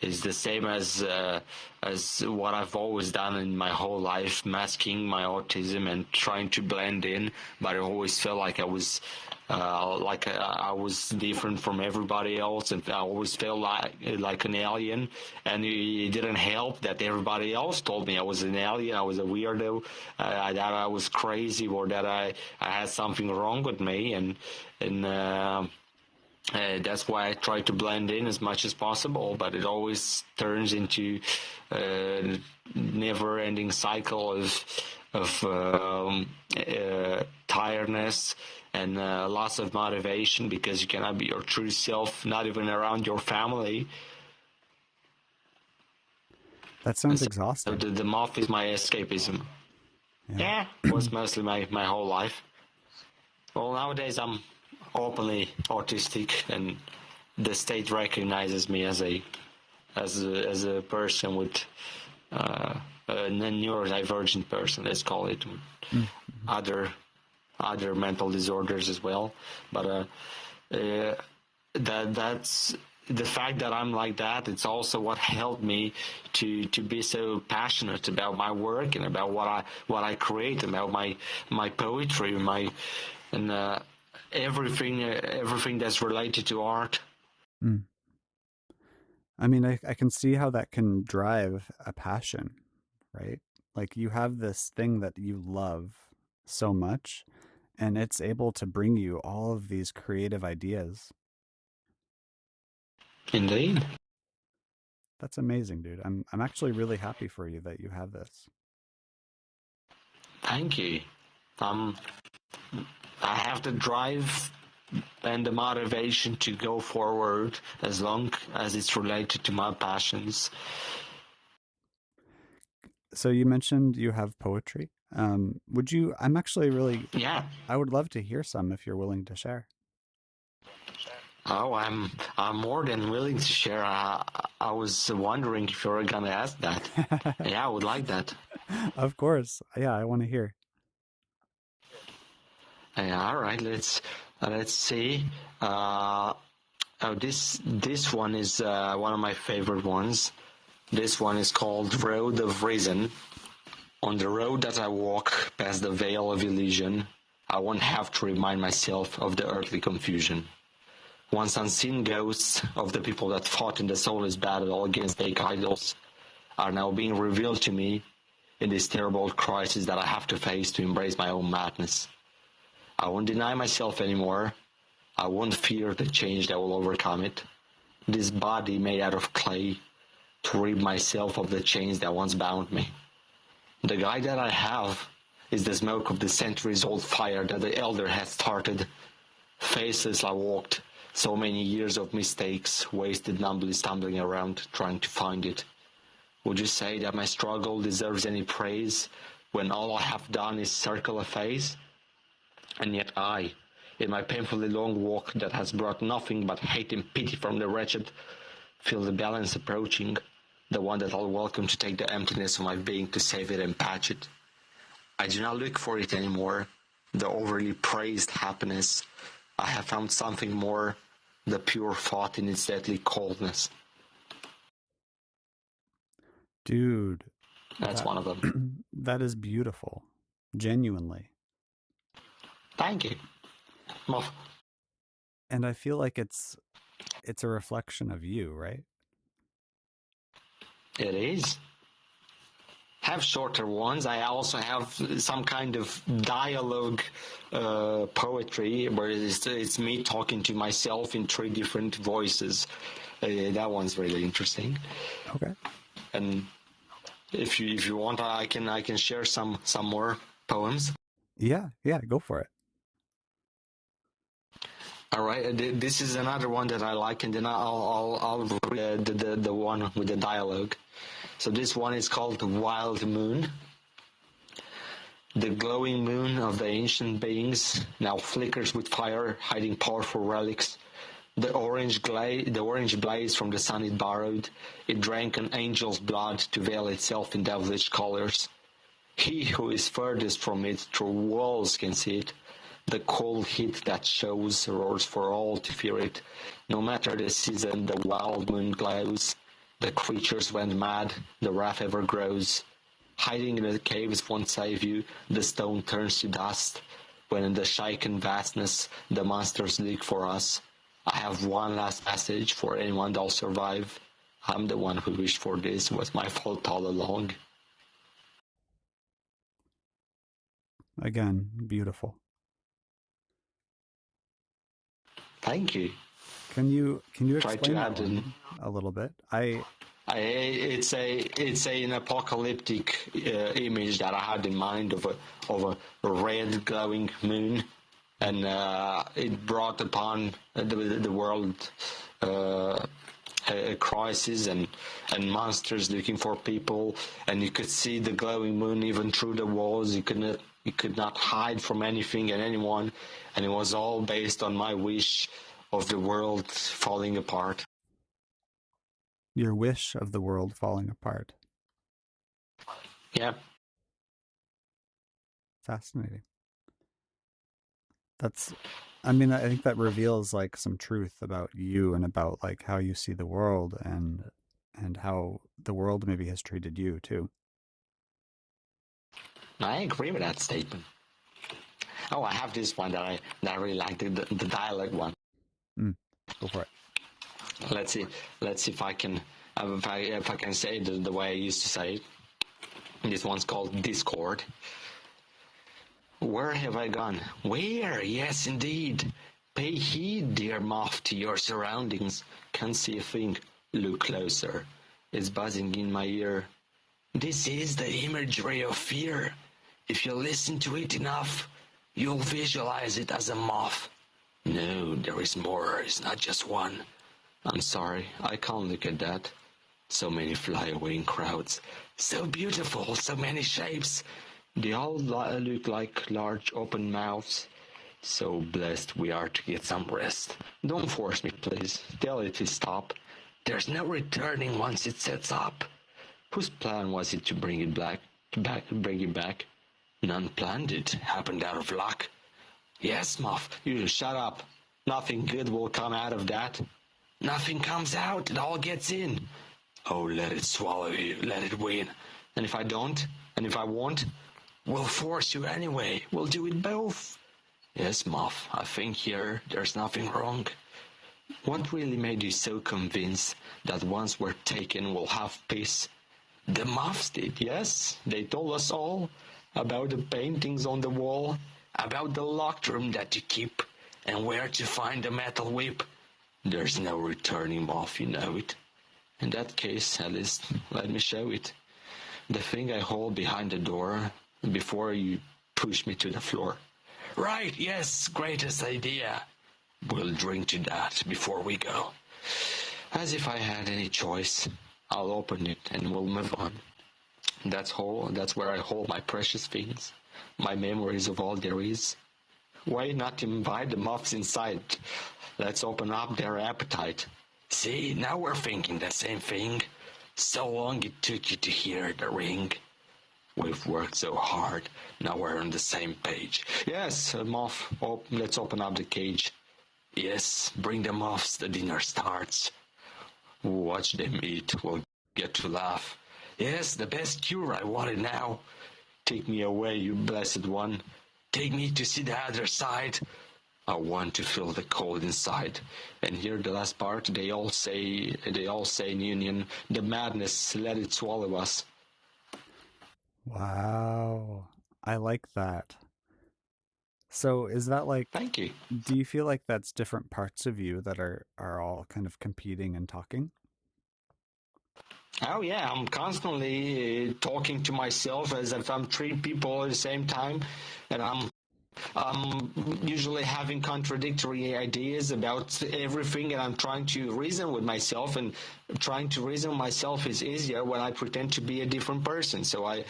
is the same as what I've always done in my whole life, masking my autism and trying to blend in. But I always felt like I was I was different from everybody else, and I always felt like an alien. And it didn't help that everybody else told me I was an alien, I was a weirdo, that I was crazy, or that I had something wrong with me, and that's why I try to blend in as much as possible, but it always turns into a never-ending cycle of tiredness and loss of motivation, because you cannot be your true self, not even around your family. That sounds So exhausting. the Moth is my escapism. Yeah, was mostly my whole life. Well, nowadays I'm openly autistic, and the state recognizes me as a person with a neurodivergent person, let's call it, other mental disorders as well. But that's the fact that I'm like that. It's also what helped me to be so passionate about my work and about what I create, about my poetry, and everything that's related to art. Mm. I mean, I can see how that can drive a passion, right? Like you have this thing that you love so much, and it's able to bring you all of these creative ideas. Indeed. That's amazing, dude. I'm actually really happy for you that you have this. Thank you. Um, I have the drive and the motivation to go forward as long as it's related to my passions. So you mentioned you have poetry. Would you? I'm actually really. Yeah. I would love to hear some if you're willing to share. Oh, I'm more than willing to share. I was wondering if you were gonna ask that. Yeah, I would like that. Of course. Yeah, I want to hear. Yeah, all right. Let's see. This one is one of my favorite ones. This one is called Road of Reason. On the road that I walk past the veil of illusion, I won't have to remind myself of the earthly confusion. Once unseen ghosts of the people that fought in the soulless battle against fake idols are now being revealed to me in this terrible crisis that I have to face to embrace my own madness. I won't deny myself anymore. I won't fear the change that will overcome it. This body made out of clay to rid myself of the chains that once bound me. The guide that I have is the smoke of the centuries-old fire that the elder had started. Faceless I walked, so many years of mistakes, wasted numbly stumbling around, trying to find it. Would you say that my struggle deserves any praise when all I have done is circle a phase? And yet I, in my painfully long walk that has brought nothing but hate and pity from the wretched, feel the balance approaching, the one that I'll welcome to take the emptiness of my being to save it and patch it. I do not look for it anymore, the overly praised happiness. I have found something more, the pure thought in its deadly coldness. Dude, That's that one of them. that is beautiful. Genuinely. Thank you. Moth. And I feel like it's a reflection of you, right? It is. Have shorter ones. I also have some kind of dialogue poetry where it's me talking to myself in 3 different voices. That one's really interesting. Okay. And if you want, I can share some more poems. Yeah, go for it. All right, this is another one that I like, and then I'll read the one with the dialogue. So this one is called Wild Moon. The glowing moon of the ancient beings now flickers with fire, hiding powerful relics. The orange blaze from the sun it borrowed. It drank an angel's blood to veil itself in devilish colors. He who is furthest from it through walls can see it. The cold heat that shows roars for all to fear it. No matter the season, the wild moon glows. The creatures went mad, the wrath ever grows. Hiding in the caves won't save you, the stone turns to dust. When in the shaken vastness the monsters look for us. I have one last message for anyone that'll survive. I'm the one who wished for this, it was my fault all along. Again, beautiful. Thank you. Can you Try to explain that add in. one a little bit? It's an apocalyptic image that I had in mind of a red glowing moon, and it brought upon the world a crisis and monsters looking for people, and you could see the glowing moon even through the walls. You could not hide from anything and anyone, and it was all based on my wish of the world falling apart. Your wish of the world falling apart. Yeah. Fascinating. I mean, I think that reveals like some truth about you and about like how you see the world and how the world maybe has treated you too. I agree with that statement. Oh, I have this one that I really like, the dialect one. Go for it. Let's see if I can if I can say it the way I used to say it. This one's called Discord. Where have I gone? Where? Yes, indeed. Pay heed, dear moth, to your surroundings. Can't see a thing. Look closer. It's buzzing in my ear. This is the imagery of fear. If you listen to it enough, you'll visualize it as a moth. No, there is more. It's not just one. I'm sorry, I can't look at that. So many fly away in crowds. So beautiful, so many shapes. They all look like large open mouths. So blessed we are to get some rest. Don't force me, please. Tell it to stop. There's no returning once it sets up. Whose plan was it to bring it bring it back? None planned it. Happened out of luck. Yes, Moth, you shut up. Nothing good will come out of that. Nothing comes out, it all gets in. Oh, let it swallow you, let it win. And if I don't, and if I won't, we'll force you anyway. We'll do it both. Yes, Moth, I think there's nothing wrong. What really made you so convinced that once we're taken, we'll have peace? The Moths did, yes. They told us all about the paintings on the wall, about the locked room that you keep, and where to find the metal whip. There's no returning, Moth, you know it. In that case, at least, let me show it. The thing I hold behind the door before you push me to the floor. Right, yes, greatest idea. We'll drink to that before we go. As if I had any choice. I'll open it and we'll move on. That's where I hold my precious things, my memories of all there is. Why not invite the Moths inside? Let's open up their appetite. See, now we're thinking the same thing. So long it took you to hear the ring. We've worked so hard, now we're on the same page. Yes, Moth, let's open up the cage. Yes, bring the Moths, the dinner starts. Watch them eat, we'll get to laugh. Yes, the best cure I wanted now. Take me away, you blessed one. Take me to see the other side. I want to feel the cold inside. And here the last part, they all say in union, the madness, let it swallow us. Wow. I like that. So is that like, Thank you. do you feel like that's different parts of you that are all kind of competing and talking? Oh yeah, I'm constantly talking to myself as if I'm three people at the same time, and I'm usually having contradictory ideas about everything, and I'm trying to reason with myself. And trying to reason with myself is easier when I pretend to be a different person. So I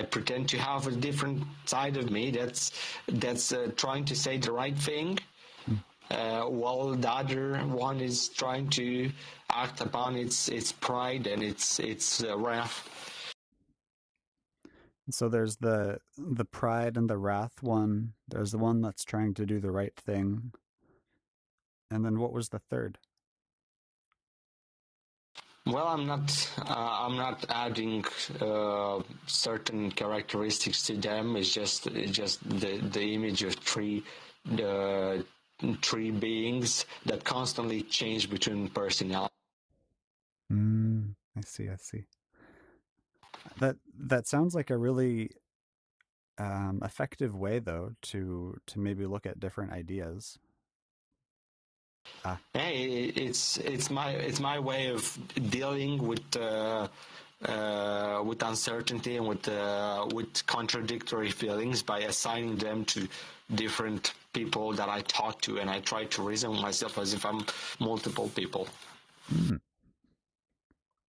pretend to have a different side of me that's trying to say the right thing, while the other one is trying to act upon its pride and its wrath. So there's the pride and the wrath one. There's the one that's trying to do the right thing. And then what was the third? Well, I'm not adding certain characteristics to them. It's just the image of three beings that constantly change between personality. I see. I see. That sounds like a really effective way, though, to maybe look at different ideas. Hey, it's my way of dealing with uncertainty and with contradictory feelings by assigning them to different people that I talk to, and I try to reason with myself as if I'm multiple people.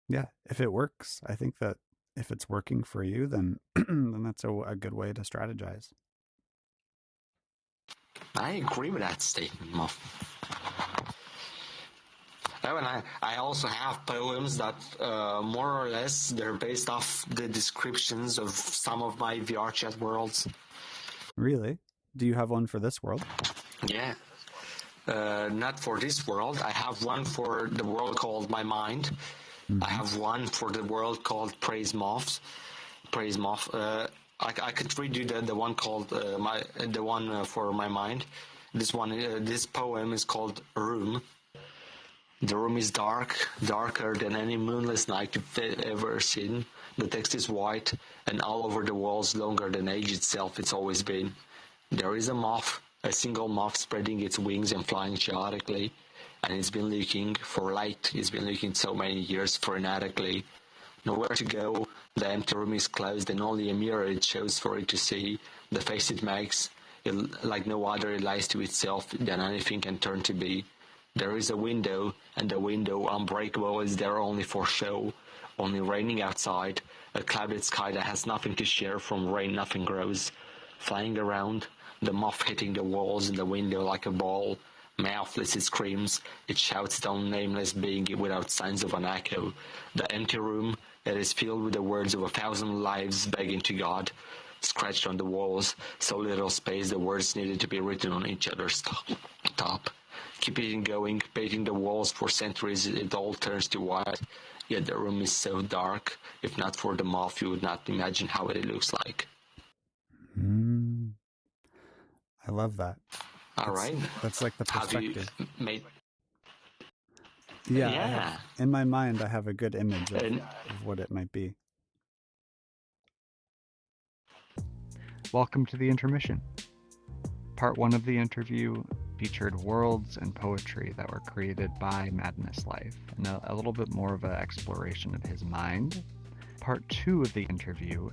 Yeah, if it works, I think that if it's working for you, then then that's a good way to strategize. I agree with that statement, Moth. Oh, and I also have poems that more or less they're based off the descriptions of some of my VR chat worlds. Really? Do you have one for this world? Yeah. Not for this world. I have one for the world called My Mind. I have one for the world called Praise Moth. Praise Moth. I could read you the one called for My Mind. This poem is called Room. The room is dark, darker than any moonless night you've ever seen. The text is white, and all over the walls longer than age itself it's always been. There is a moth, a single moth spreading its wings and flying chaotically, and it's been looking for light. It's been looking so many years frenetically. Nowhere to go, the empty room is closed, and only a mirror it shows for it to see. The face it makes, like no other, it lies to itself than anything can turn to be. There is a window, and the window, unbreakable, is there only for show. Only raining outside, a clouded sky that has nothing to share. From rain nothing grows. Flying around, the moth hitting the walls and the window like a ball. Mouthless it screams, it shouts its own nameless being without signs of an echo. The empty room, it is filled with the words of 1,000 lives begging to God. Scratched on the walls, so little space the words needed to be written on each other's top. Keep it going, painting the walls for centuries, it all turns to white. Yet the room is so dark, if not for the moth, you would not imagine how it looks like. Mm, I love that. All right. That's like the Have you perspective. made? Yeah, I have Yeah. in my mind. I have a good image And of what it might be. Welcome to the intermission. Part 1 of the interview featured worlds and poetry that were created by MadnessLife, and a little bit more of an exploration of his mind. Part 2 of the interview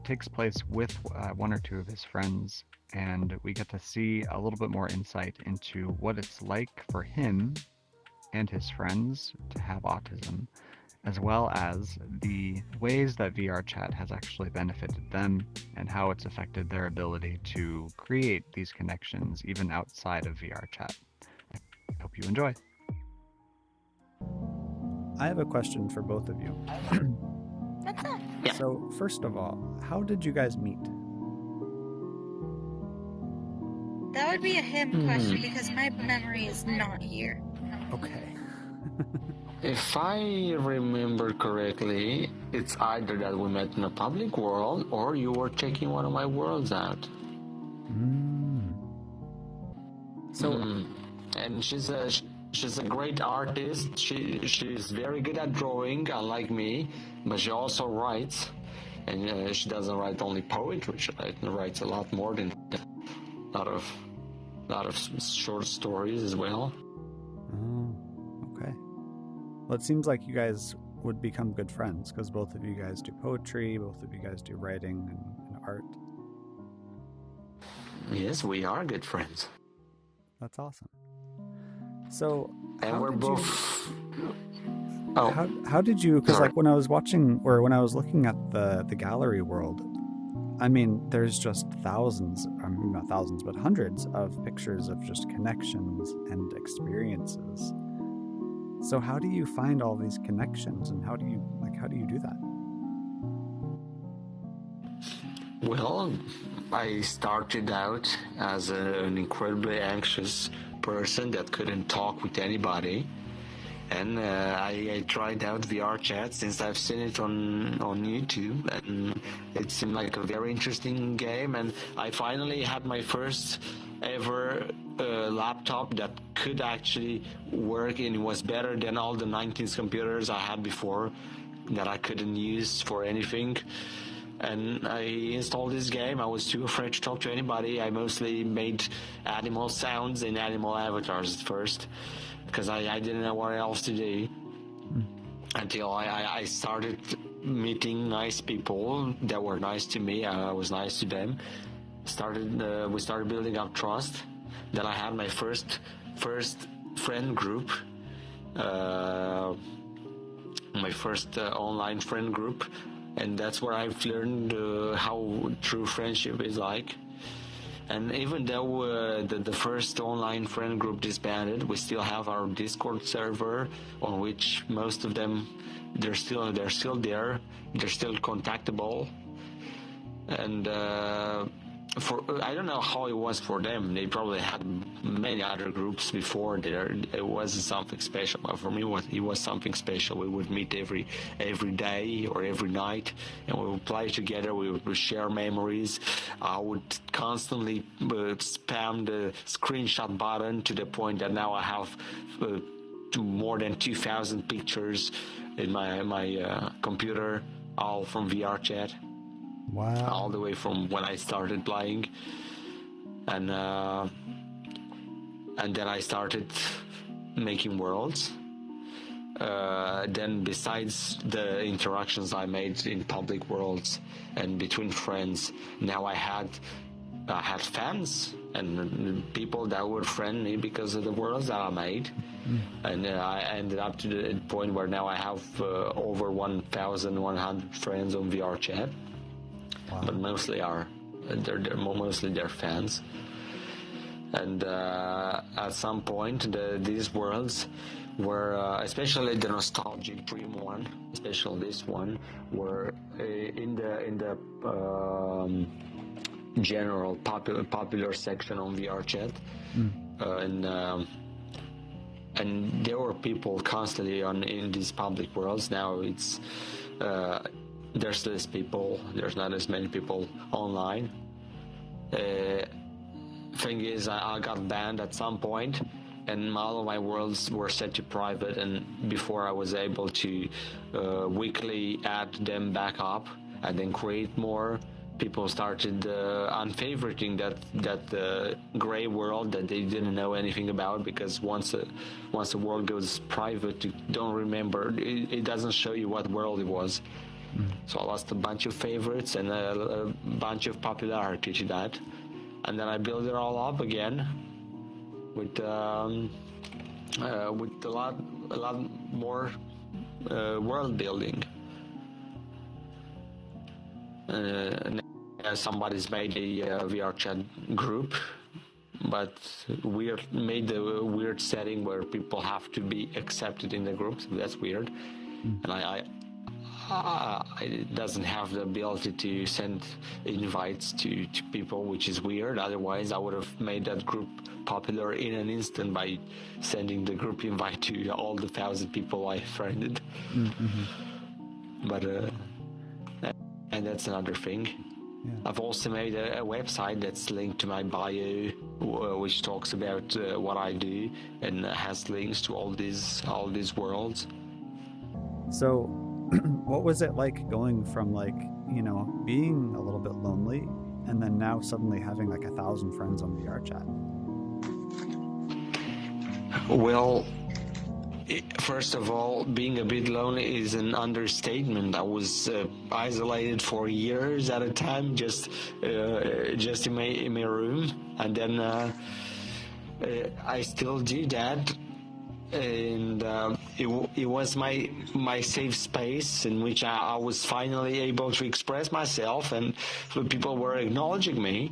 takes place with one or two of his friends, and we get to see a little bit more insight into what it's like for him and his friends to have autism, as well as the ways that VR chat has actually benefited them and how it's affected their ability to create these connections even outside of VR chat. I hope you enjoy. I have a question for both of you. What's up? Yeah. So, first of all, how did you guys meet? That would be a him question because my memory is not here. Okay. if I remember correctly, it's either that we met in a public world or you were checking one of my worlds out. So, And she's a great artist. She's very good at drawing, unlike me, but she also writes. And she doesn't write only poetry. She writes a lot more than that. A lot of short stories as well. oh, okay. Well, it seems like you guys would become good friends because both of you guys do poetry, both of you guys do writing and art. Yes, we are good friends. That's awesome. So, And how we're did both. you? Oh, How did you? Because Sorry. like when I was watching or when I was looking at the gallery world, I mean, there's just thousands, not thousands, but hundreds of pictures of just connections and experiences. So how do you find all these connections, and how do you do that? Well, I started out as an incredibly anxious person that couldn't talk with anybody. And I tried out VR chat since I've seen it on YouTube, and it seemed like a very interesting game. And I finally had my first ever laptop that could actually work, and it was better than all the 19 computers I had before that I couldn't use for anything. And I installed this game. I was too afraid to talk to anybody. I mostly made animal sounds and animal avatars at first, because I didn't know what else to do until I started meeting nice people that were nice to me. I was nice to them. We started building up trust. Then I had my first friend group, my first online friend group, and that's where I've learned how true friendship is like. And even though the first online friend group disbanded, we still have our Discord server on which most of them they're still there, they're still contactable. And I don't know how it was for them. They probably had many other groups before there. It wasn't something special, but for me it was something special. We would meet every day or every night, and we would play together. We would share memories. I would constantly spam the screenshot button to the point that now I have more than 2,000 pictures in my computer, all from VR chat. Wow. All the way from when I started playing, and then I started making worlds. Then besides the interactions I made in public worlds and between friends, now I had fans and people that would friend me because of the worlds that I made. And I ended up to the point where now I have over 1,100 friends on VR chat. Wow. But mostly they're fans. And at some point these worlds were, especially the nostalgic dream one, especially this one, were in the general popular section on VR chat. And there were people constantly in these public worlds. Now it's there's less people, there's not as many people online. Thing is, I got banned at some point, and all of my worlds were set to private, and before I was able to weekly add them back up and then create more, people started unfavoriting that gray world that they didn't know anything about, because once a world goes private, you don't remember, it doesn't show you what world it was. So I lost a bunch of favorites and a bunch of popularity to that, and then I built it all up again with a lot more world building. Somebody's made a VR chat group, but we made a weird setting where people have to be accepted in the group. So that's weird, and it doesn't have the ability to send invites to people, which is weird. Otherwise, I would have made that group popular in an instant by sending the group invite to all the 1,000 people I friended. But and that's another thing. Yeah. I've also made a website that's linked to my bio, which talks about what I do and has links to all these worlds. So what was it like going from being a little bit lonely and then now suddenly having 1,000 friends on VR chat? Well, first of all, being a bit lonely is an understatement. I was isolated for years at a time, just in my room, and then I still do that. And it was my safe space in which I was finally able to express myself, and people were acknowledging me.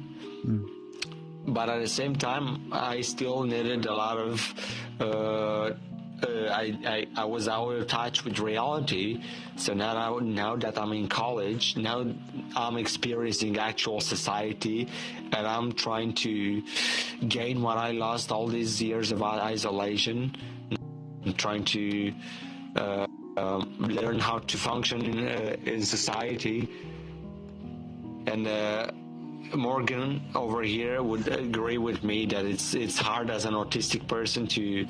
But at the same time, I still needed a lot of I was out of touch with reality. So now that I'm in college, now I'm experiencing actual society, and I'm trying to gain what I lost all these years of isolation. trying to learn how to function in society. And Morgan over here would agree with me that it's hard as an autistic person to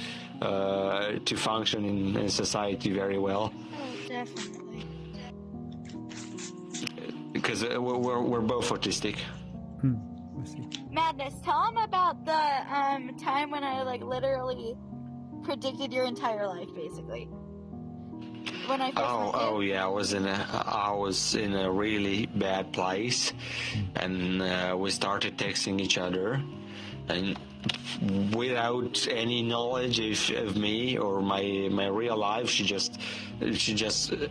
function in society very well. Oh, definitely. Because we're both autistic. I see. Madness, tell him about the time when I literally predicted your entire life, basically. When I first met you. Oh yeah, I was in a really bad place, and we started texting each other, and without any knowledge of me or my real life, she just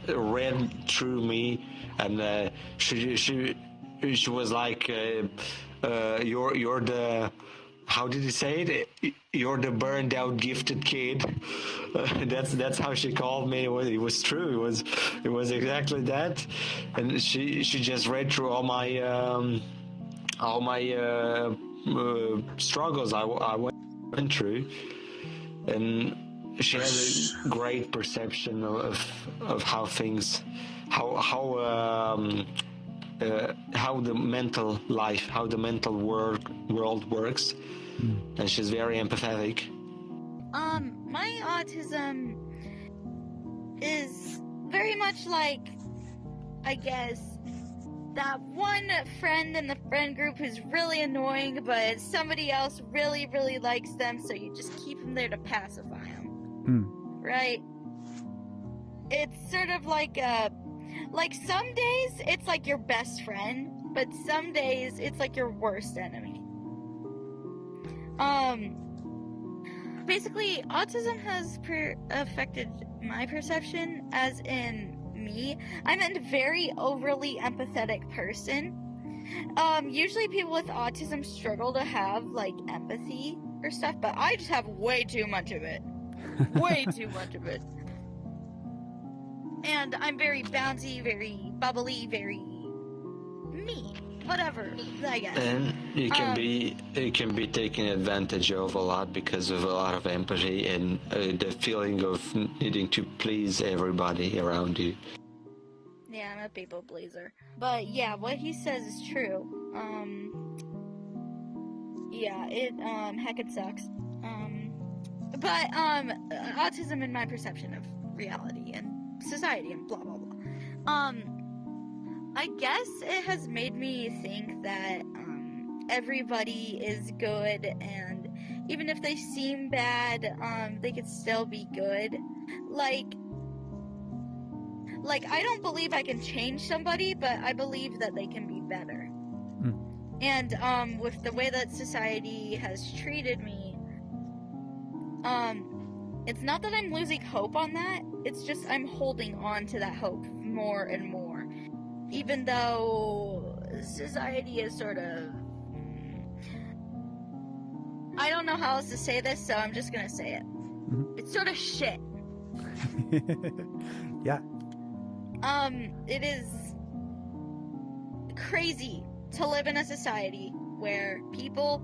read through me, and she was like, you're the, how did he say it? You're the burned out gifted kid. That's how she called me. It was true. It was exactly that. And she just read through all my struggles I went through, and she has a great perception of how things, how the mental life, how the mental world works, and she's very empathetic. My autism is very much like, I guess, that one friend in the friend group who's really annoying, but somebody else really, really likes them, so you just keep them there to pacify them. Right? It's sort of like some days it's like your best friend, but some days it's like your worst enemy. Basically, autism has affected my perception, as in me. I'm a very overly empathetic person. Usually people with autism struggle to have, empathy or stuff, but I just have way too much of it. Way too much of it. And I'm very bouncy, very bubbly, very me. Whatever, I guess. And it can be taken advantage of a lot because of a lot of empathy and the feeling of needing to please everybody around you. Yeah, I'm a people pleaser. But yeah, what he says is true. Yeah, heck, it sucks. But autism in my perception of reality and society and blah blah blah. I guess it has made me think that everybody is good, and even if they seem bad, they could still be good. Like I don't believe I can change somebody, but I believe that they can be better. And with the way that society has treated me, it's not that I'm losing hope on that, it's just I'm holding on to that hope more and more. Even though society is sort of... I don't know how else to say this, so I'm just gonna say it. It's sort of shit. Yeah. It is crazy to live in a society where people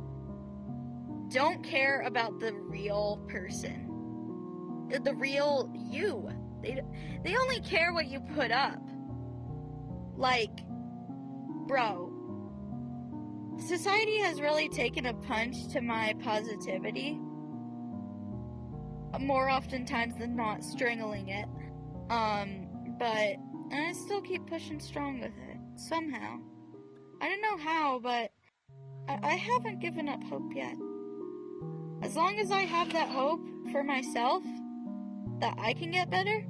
don't care about the real person. The real you. They only care what you put up. Bro, society has really taken a punch to my positivity. More oftentimes than not, strangling it. But I still keep pushing strong with it, somehow. I don't know how, but I haven't given up hope yet. As long as I have that hope for myself, that I can get better,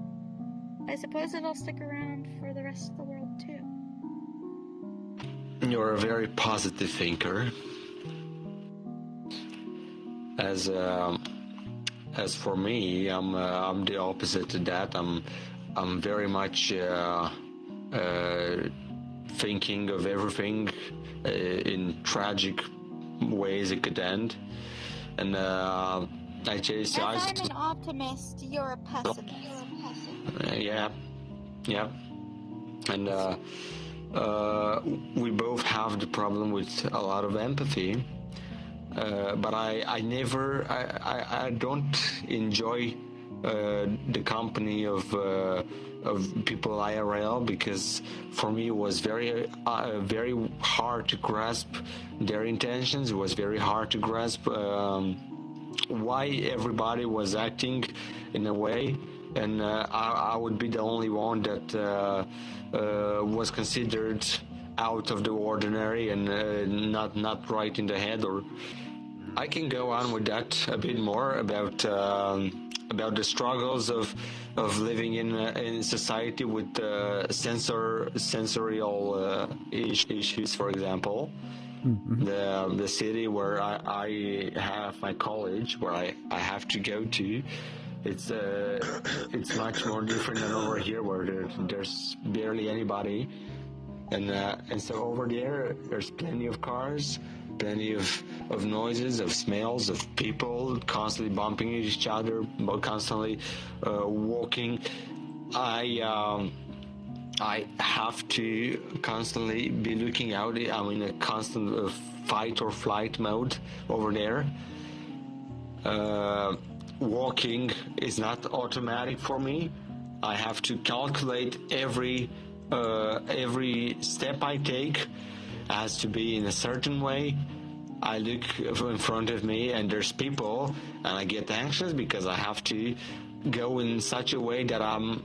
I suppose it'll stick around for the rest of the world too. You're a very positive thinker. As for me, I'm the opposite to that. I'm very much thinking of everything in tragic ways it could end, and As I'm an optimist, you're a pessimist. Yeah, and we both have the problem with a lot of empathy, but I don't enjoy the company of people IRL, because for me it was very hard to grasp their intentions. It was very hard to grasp why everybody was acting in a way, and I would be the only one that was considered out of the ordinary and not right in the head. Or I can go on with that a bit more about the struggles of living in society with sensorial issues, for example. Mm-hmm. The city where I have my college, where I have to go to, it's much more different than over here, where there's barely anybody, and so over there's plenty of cars, plenty of noises, of smells, of people constantly bumping into each other, constantly walking. I have to constantly be looking out. I'm in a constant fight or flight mode over there. Walking is not automatic for me. I have to calculate every step I take has to be in a certain way. I look in front of me and there's people, and I get anxious because I have to go in such a way that I'm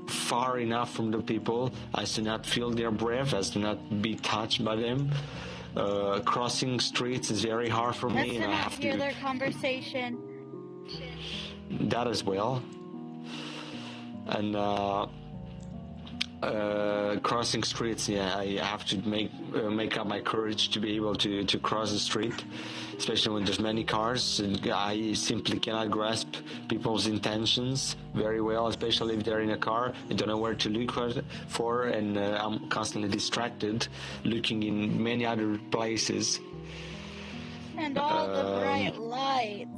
far enough from the people as to not feel their breath, as to not be touched by them. Crossing streets is very hard for me, and I have hear to their conversation. that as well. And crossing streets, yeah, I have to make up my courage to be able to cross the street, especially when there's many cars. And I simply cannot grasp people's intentions very well, especially if they're in a car. I don't know where to look for, and I'm constantly distracted, looking in many other places. And all the bright lights.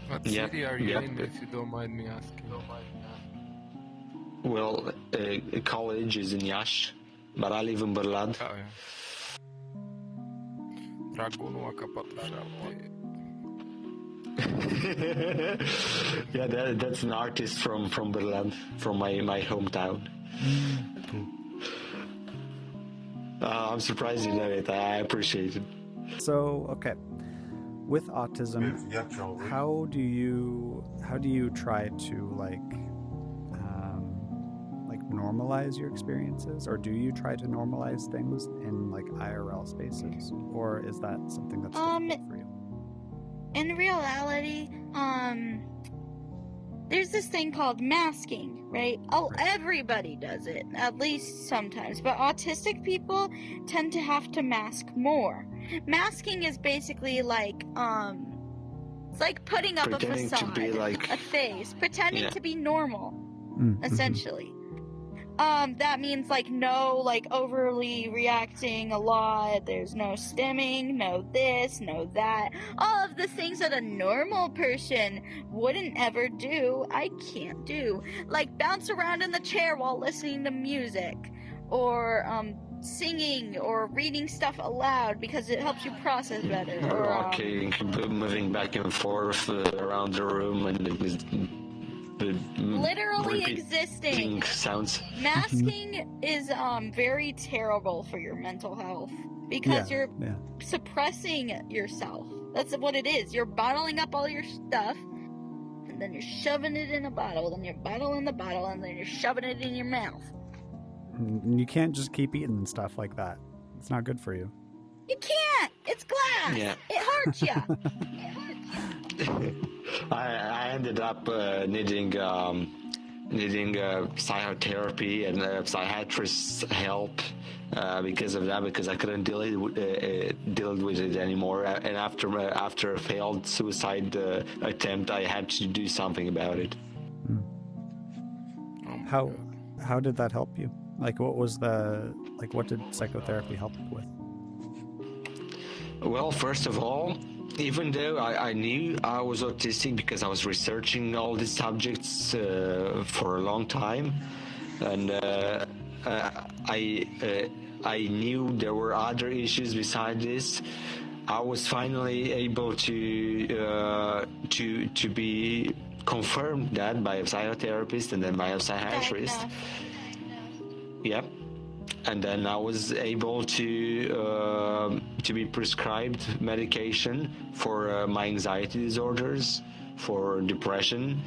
What city are you in, if you don't mind me asking? Well, college is in Iași, but I live in Berlad. Oh, yeah. Dragul nu a capat Yeah, that's an artist from Berlad, from my hometown. I'm surprised you know it. I appreciate it. So, okay, with autism, how do you try to like normalize your experiences, or do you try to normalize things in like IRL spaces, or is that something that's difficult for you? In reality, there's this thing called masking, right? Everybody does it, at least sometimes, but autistic people tend to have to mask more. Masking is basically like, it's like putting up Pretending a facade, to be like, a face, pretending to be normal, essentially. That means like no like overly reacting a lot, there's no stimming, no this, no that. All of the things that a normal person wouldn't ever do, I can't do. Like bounce around in the chair while listening to music, or singing or reading stuff aloud because it helps you process better. Or rocking, moving back and forth around the room and literally existing sounds. Masking is very terrible for your mental health because you're suppressing yourself. That's what it is. You're bottling up all your stuff, and then you're shoving it in a bottle, then you're bottling the bottle, and then you're shoving it in your mouth. You can't just keep eating stuff like that. It's not good for you. You can't. It's glass. Yeah. It hurts you. I ended up needing psychotherapy and psychiatrist's help because of that, because I couldn't deal with it anymore. And after a failed suicide attempt, I had to do something about it. How did that help you? Like, what did psychotherapy help you with? Well, first of all, even though I knew I was autistic because I was researching all these subjects for a long time, and I knew there were other issues beside this, I was finally able to be confirmed that by a psychotherapist and then by a psychiatrist. Yep. And then I was able to be prescribed medication for my anxiety disorders, for depression.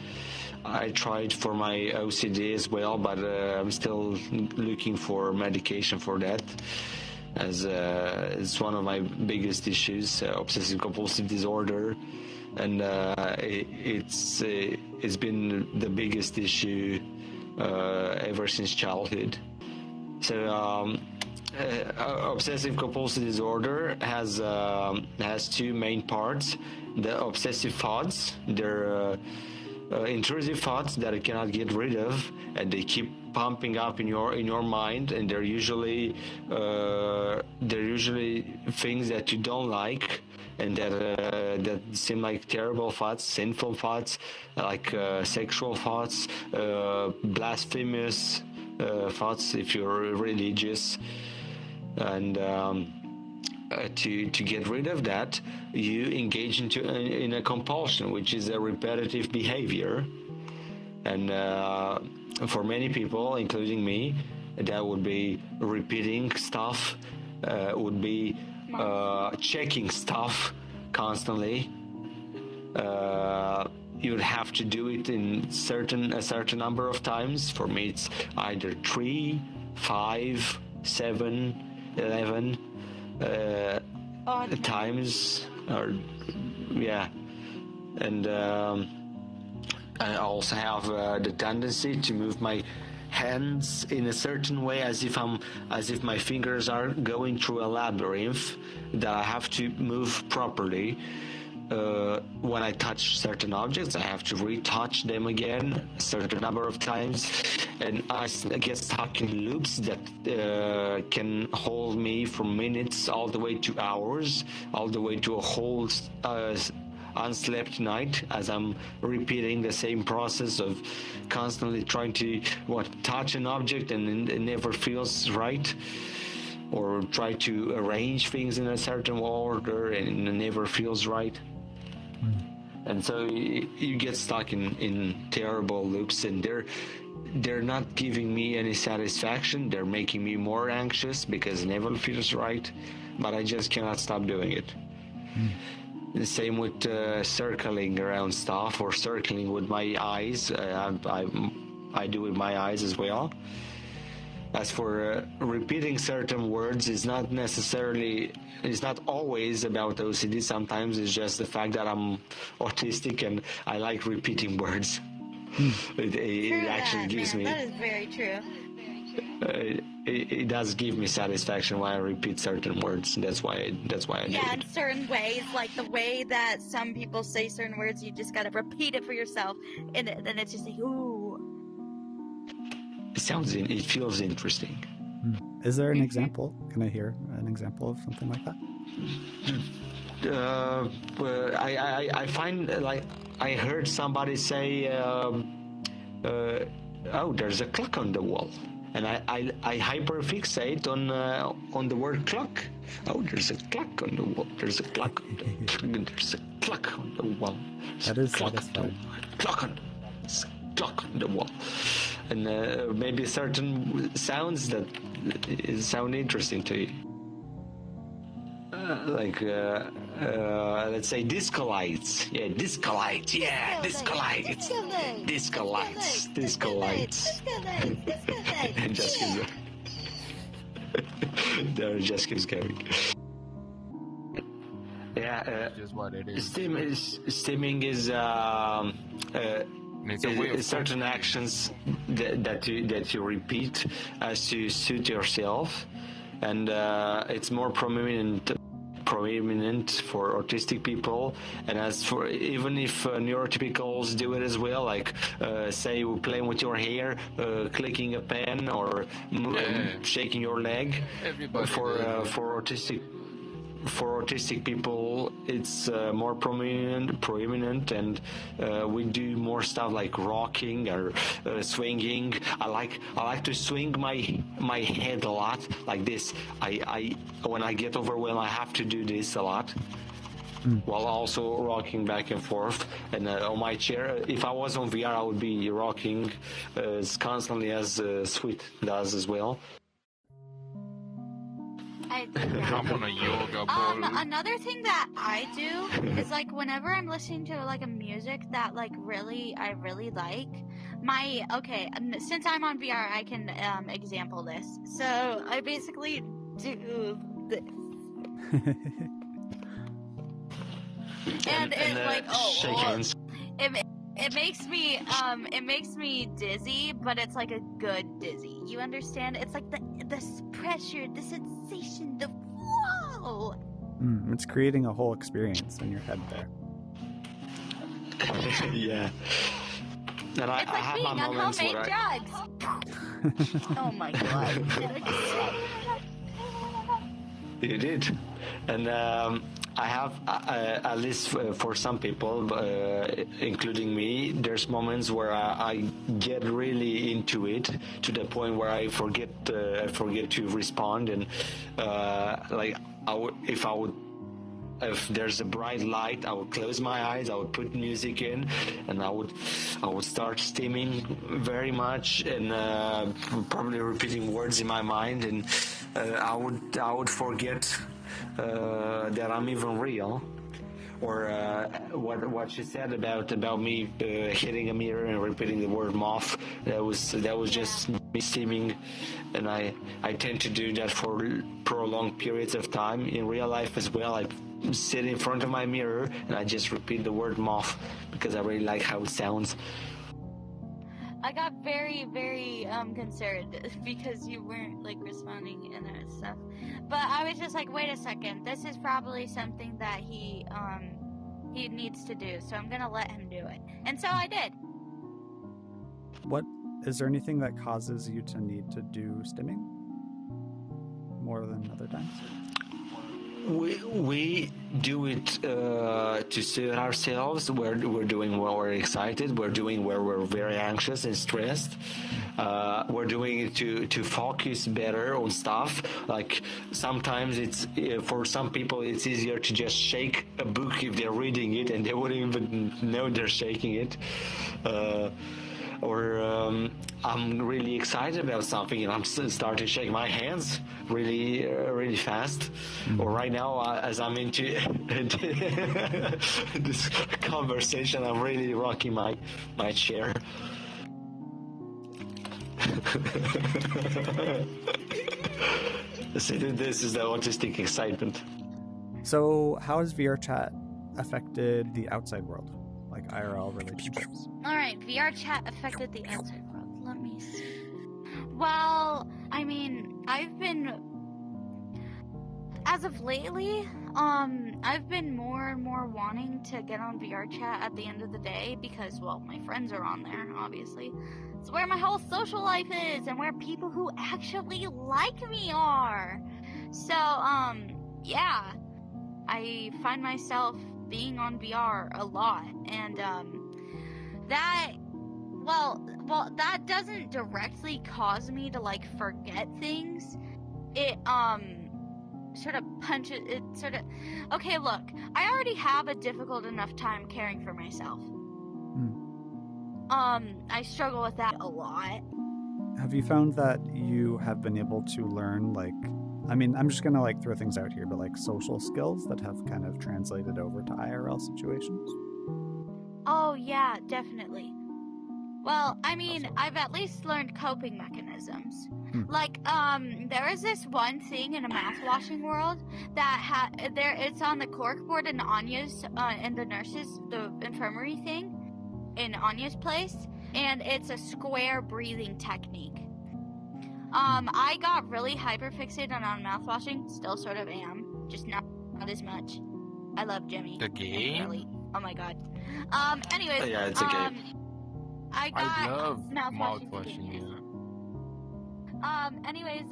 I tried for my OCD as well, but I'm still looking for medication for that, as it's one of my biggest issues, obsessive compulsive disorder, and it's been the biggest issue ever since childhood. So obsessive compulsive disorder has two main parts: the obsessive thoughts, they're intrusive thoughts that I cannot get rid of, and they keep pumping up in your mind, and they're usually things that you don't like, and that seem like terrible thoughts, sinful thoughts, like sexual thoughts, blasphemous thoughts if you're religious. And to get rid of that, you engage in a compulsion, which is a repetitive behavior. And for many people, including me, that would be repeating stuff, would be checking stuff constantly. You would have to do it in a certain number of times. For me, it's either 3, 5, 7, 11 times, or yeah. And I also have the tendency to move my hands in a certain way, as if my fingers are going through a labyrinth that I have to move properly. When I touch certain objects, I have to retouch them again a certain number of times, and I get stuck in loops that can hold me from minutes all the way to hours, all the way to a whole unslept night, as I'm repeating the same process of constantly trying to touch an object and it never feels right, or try to arrange things in a certain order and it never feels right. And so you get stuck in terrible loops, and they're not giving me any satisfaction. They're making me more anxious because it never feels right, but I just cannot stop doing it. The same with circling around stuff, or circling with my eyes. I do with my eyes as well. As for repeating certain words, it's not always about OCD. Sometimes it's just the fact that I'm autistic and I like repeating words. It actually gives me. That is very true. It does give me satisfaction when I repeat certain words. That's why I do it. Yeah, in certain ways, like the way that some people say certain words, you just gotta repeat it for yourself, and then it's just like, ooh. It feels interesting. Is there an example? Can I hear an example of something like that? I find, like, I heard somebody say, oh, there's a clock on the wall. And I hyperfixate on the word clock. Oh, there's a clock on the wall. There's a clock on the there's a clock on the wall. That is satisfying. Clock on the wall. And maybe certain sounds that sound interesting to you. Let's say disco lights. Yeah, disco lights. Yeah, disco lights. Disco lights. Disco lights. It just keeps going. There, it just keeps going. Yeah, Just what it is. stimming is certain actions that you repeat as to suit yourself, and it's more prominent for autistic people. And as for, even if neurotypicals do it as well, like say you're playing with your hair, clicking a pen, or shaking your leg. Everybody For autistic. for autistic people, it's more prominent, and we do more stuff like rocking or swinging. I like to swing my head a lot, like this. I when I get overwhelmed, I have to do this a lot. While also rocking back and forth. And on my chair, if I was on VR, I would be rocking as constantly as Sweet does as well. I do that. I'm on a yoga ball. Another thing that I do is like whenever I'm listening to like a music that like I really like, since I'm on VR, I can example this. So I basically do this. And it's like, shake hands. It makes me dizzy, but it's like a good dizzy. You understand? It's like the pressure, the sensation, the whoa. It's creating a whole experience in your head there. Yeah. And It's like I have being my on moments homemade where drugs. Oh my god! Did I just say? You did. And I have, at least for some people, including me, there's moments where I get really into it to the point where I forget to respond, and if there's a bright light, I would close my eyes, I would put music in, and I would start stimming very much, and probably repeating words in my mind, and I would forget that I'm even real, or what she said about me hitting a mirror and repeating the word moth. That was just me stimming, and I tend to do that for prolonged periods of time in real life as well. I sit in front of my mirror and I just repeat the word moth because I really like how it sounds. I got very, very concerned because you weren't like responding and that stuff. But I was just like, wait a second, this is probably something that he needs to do, so I'm gonna let him do it. And so I did. What is there anything that causes you to need to do stimming more than other times? We do it to suit ourselves. We're doing when we're excited. We're doing where we're very anxious and stressed. We're doing it to focus better on stuff. Like sometimes it's for some people it's easier to just shake a book if they're reading it and they wouldn't even know they're shaking it. Or I'm really excited about something and I'm starting to shake my hands really fast. Or right now, as I'm into this conversation, I'm really rocking my chair. So this is the autistic excitement. So how has VR chat affected the outside world? Like IRL relationships? Alright, VR chat affected the outside world. Let me see. Well, I mean, as of lately, I've been more and more wanting to get on VR chat at the end of the day because, well, my friends are on there, obviously. It's where my whole social life is and where people who actually like me are. So, yeah, I find myself being on VR a lot, and that doesn't directly cause me to like forget things. It okay, look, I already have a difficult enough time caring for myself. I struggle with that a lot. Have you found that you have been able to learn, like, I mean, I'm just gonna like throw things out here, but like social skills that have kind of translated over to IRL situations? Oh yeah, definitely. Well, I mean, I've at least learned coping mechanisms. Like, there is this one thing in a mouth washing world that it's on the corkboard in Anya's, in the infirmary thing, in Anya's place, and it's a square breathing technique. I got really hyperfixated on mouth washing, still sort of am, just not as much. I love Jimmy. The game? Really. Oh my god. Anyways. Yeah, it's a game. I love mouth washing. game. Anyways,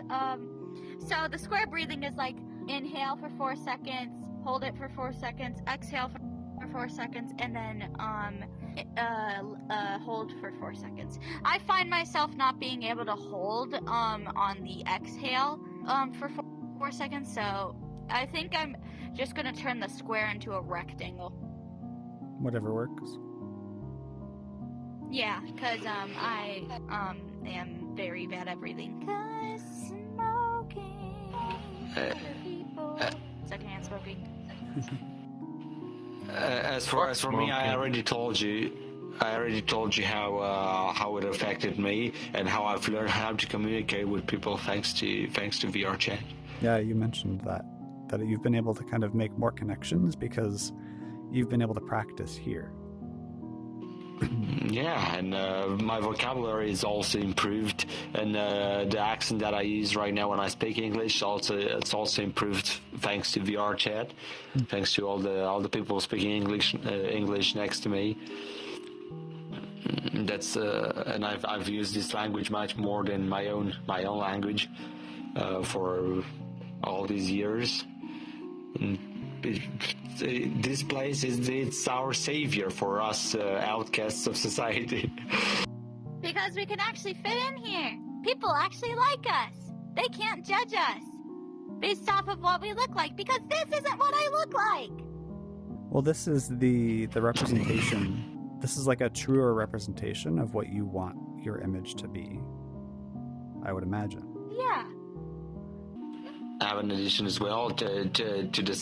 so the square breathing is like inhale for 4 seconds, hold it for 4 seconds, exhale for 4 seconds, and then hold for 4 seconds. I find myself not being able to hold on the exhale for 4 seconds, so I think I'm just gonna turn the square into a rectangle. Whatever works. Yeah, because I am very bad at breathing. 'Cause smoking other people. Secondhand smoking. As for me, I already told you how it affected me and how I've learned how to communicate with people thanks to VR chat. Yeah, you mentioned that you've been able to kind of make more connections because you've been able to practice here. Yeah, and my vocabulary is also improved, and the accent that I use right now when I speak English it's also improved thanks to VR chat, thanks to all the people speaking English next to me. That's and I've used this language much more than my own language for all these years. This place it's our savior for us outcasts of society. Because we can actually fit in here. People actually like us. They can't judge us based off of what we look like, because this isn't what I look like. Well, this is the representation. This is like a truer representation of what you want your image to be, I would imagine. Yeah. I have an addition as well to the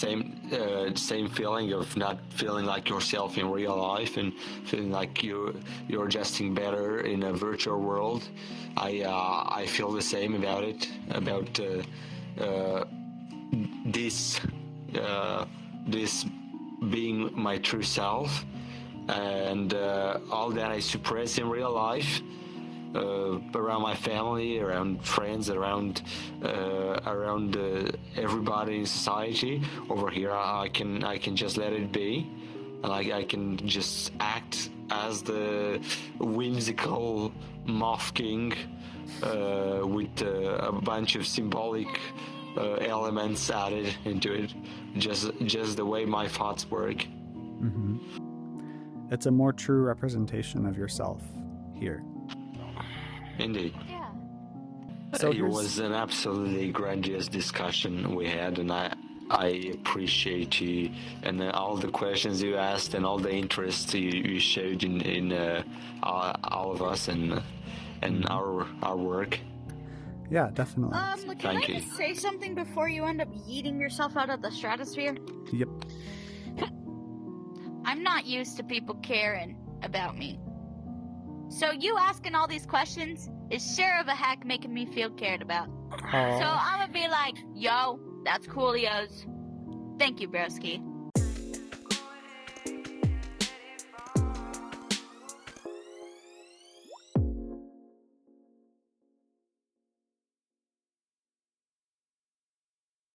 same feeling of not feeling like yourself in real life and feeling like you're adjusting better in a virtual world. I feel the same about it, about this being my true self, and all that I suppress in real life. Around my family, around friends, around everybody in society. Over here, I can just let it be, and I can just act as the whimsical Moth King with a bunch of symbolic elements added into it, just the way my thoughts work. Mm-hmm. It's a more true representation of yourself here. Indeed. Yeah. So it was an absolutely grandiose discussion we had, and I appreciate you and all the questions you asked and all the interest you showed in all of us and our work. Yeah, definitely. Can I just say something before you end up yeeting yourself out of the stratosphere? Yep. I'm not used to people caring about me. So you asking all these questions is sure of a heck making me feel cared about. Aww. So I'm gonna be like, yo, that's coolios. Thank you, broski.